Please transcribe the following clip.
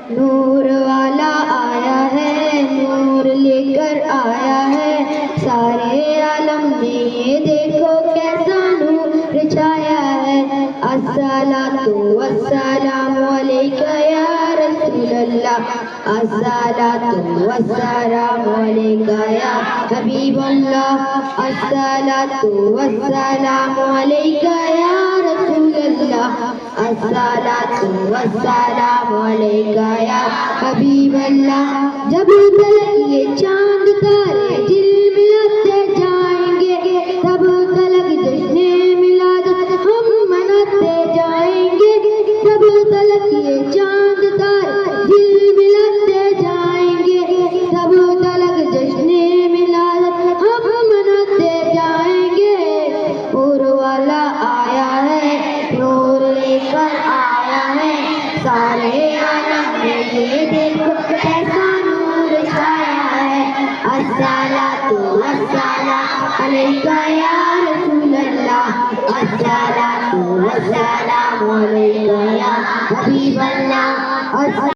نور والا آیا ہے، نور لے کر آیا ہے، سارے عالم میں یہ دیکھو کیسا نور چھایا ہے۔ الصلاۃ والسلام علیکہ یا رسول اللہ، الصلاۃ والسلام علیکہ یا حبیب اللہ، الصلاۃ والسلام علیکہ یا رسول اللہ، الصلاۃ والسلام علیکہ یا حبیب اللہ۔ جب تلک یہ چاند تارے دل ملاتے جائیں گے، تب تلک جشن میلاد ہم مناتے جائیں گے، تب تلک یہ چاند تارے دل ملاتے جائیں گے، تب تلک جشن میلاد ہم مناتے جائیں گے۔ نور والا آیا ہے، نور لے کر آیا ہے، سارے عالم میں یہ دیکھو کیسا نور چھایا ہے۔ الصلاۃ والسلام علیکہ یا رسول اللہ، الصلاۃ والسلام علیکہ یا حبیب اللہ۔